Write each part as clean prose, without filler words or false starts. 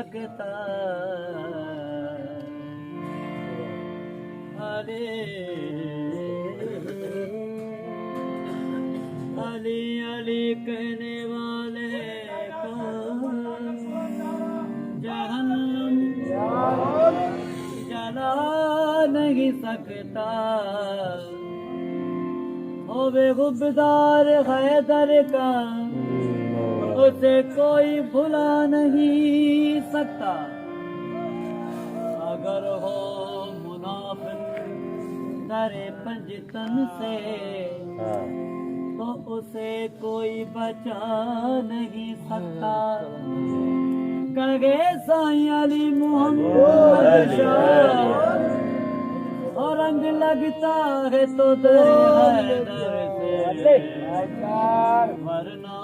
सकता। अली अली अली कहने वाले को जहन्नम जला नहीं सकता। हो बेगुबदार हैदर का उसे कोई भुला नहीं सकता। अगर हो मुनाफिक डरे पंजतन से तो उसे कोई बचा नहीं सकता। कहे साईं अली मोहम्मद शाह और रंग लगता है तो दर से, वरना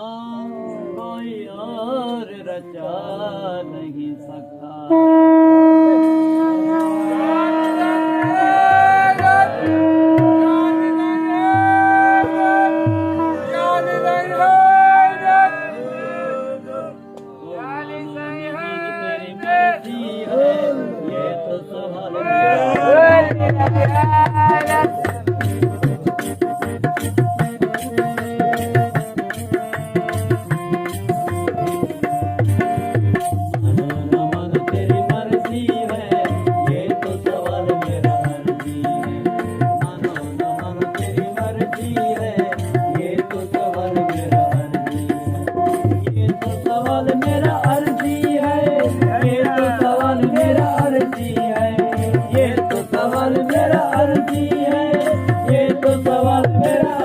कोई और रचा नहीं सकता। जानो न जानो तेरी मर्जी है, ये तो सवाल मेरा अर्जी है। जानो न जानो तेरी मर्जी है, ये तो सवाल मेरा अर्जी है। ये तो सवाल मेरा अर्जी है, ये तो सवाल मेरा अर्जी है। ये तो सवाल मेरा अर्जी है, ये तो सवाल मेरा अर्जी है।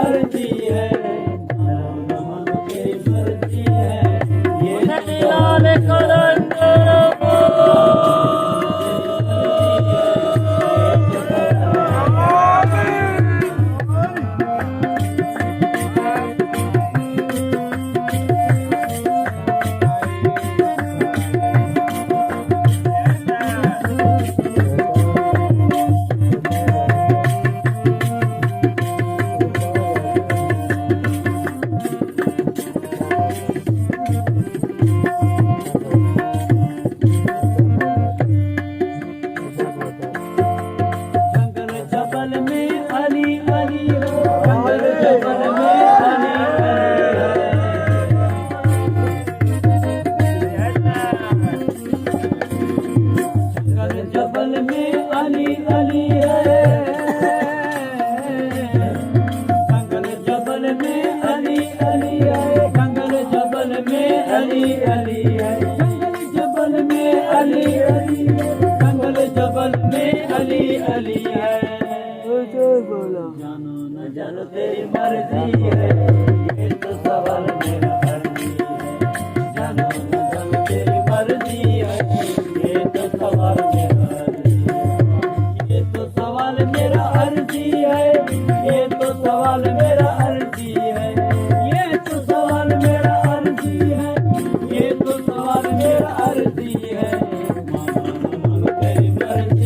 मानो तेरी मर्जी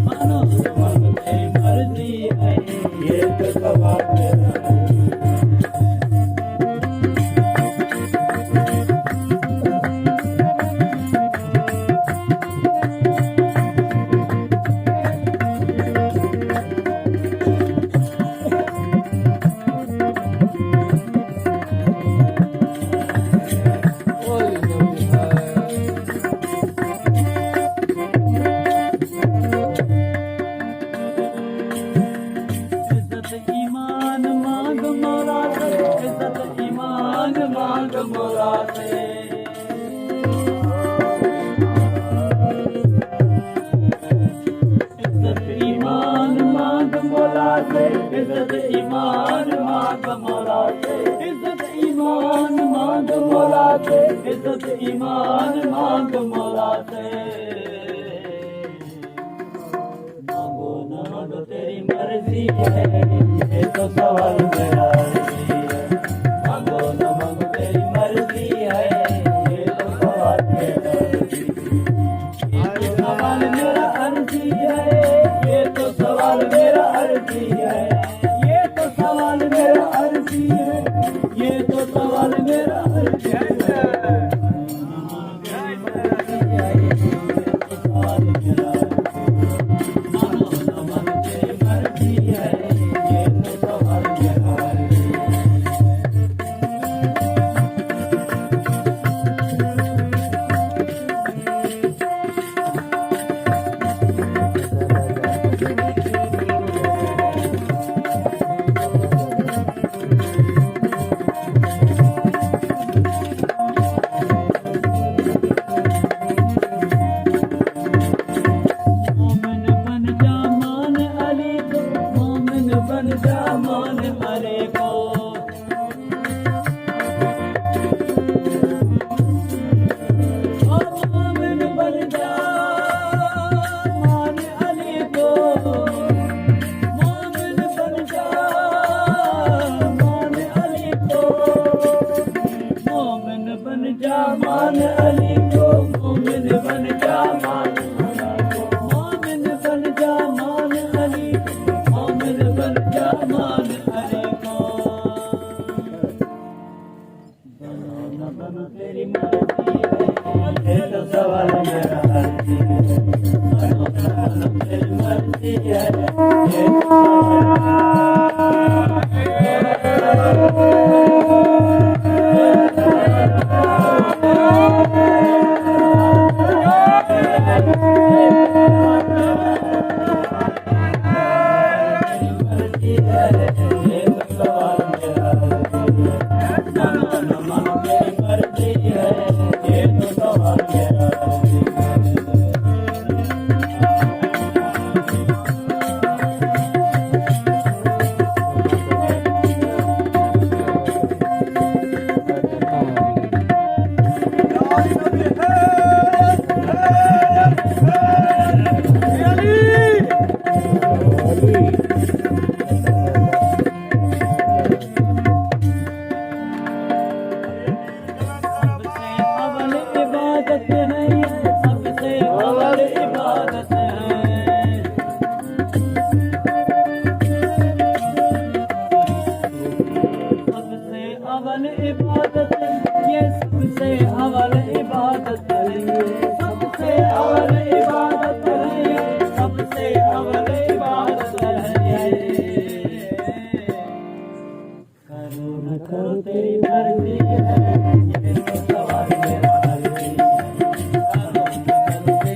है, ये तो सवाल मेरा अर्जी है। मानो तेरी मर्जी है, ये तो सवाल मेरा अर्जी है। इज्जत ईमान मांग मौला से, इज्जत ईमान मांग मौला से, इज्जत ईमान मांग मौला से। मांगो न मांगो तेरी मर्जी है, ये तो सवाल मेरा अर्जी है। मांगो न मांगो तेरी मर्जी है, ये तो सवाल मेरा अर्जी है। ये तो सवाल मेरा अर्जी है, ये तो सवाल मेरा अर्जी है। ये तो सवाल मेरा अर्जी है, ये तो सवाल मेरा अर्जी है। बन जा मान अली को, मोमिन बन जा मान अली को, मोमिन बन जा मान अली को, मोमिन बन जा मान अली को। बनो न बनो तेरी मर्जी है, ये तो सवाल मेरा अर्जी है। बनो न बनो तेरी मर्जी है, ये तो तेरी मर्जी है, ये तो सवाल मेरा अर्जी है। तेरी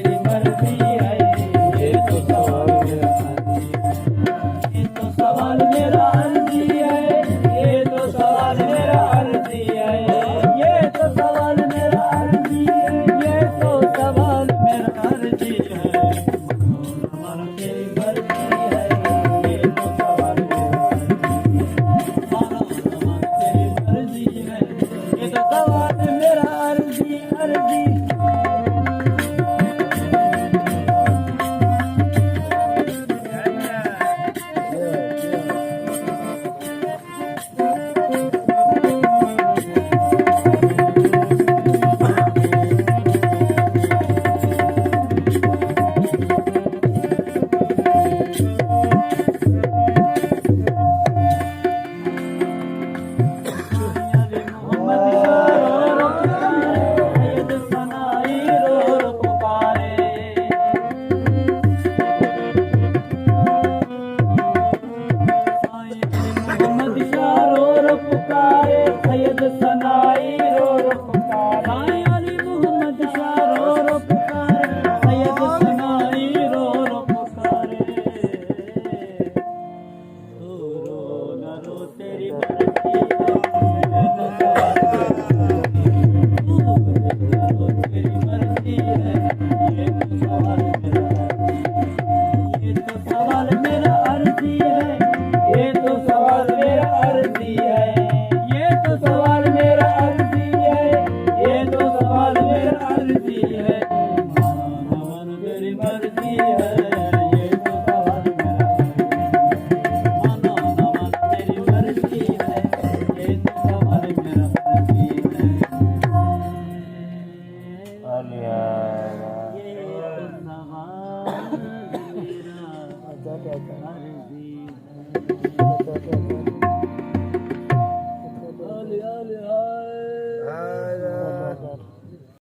मर्जी है, ये तो सवाल मेरा अर्जी है। ये तो सवाल मेरा अर्जी है, ये तो सवाल मेरा अर्जी है। ये तो सवाल मेरा अर्जी है, ये तो सवाल मेरा अर्जी है। मानो तेरी मर्जी है, ये तो सवाल मेरा अर्जी है। ये तो सवाल मेरा अर्जी अर्जी। क्या कहता है?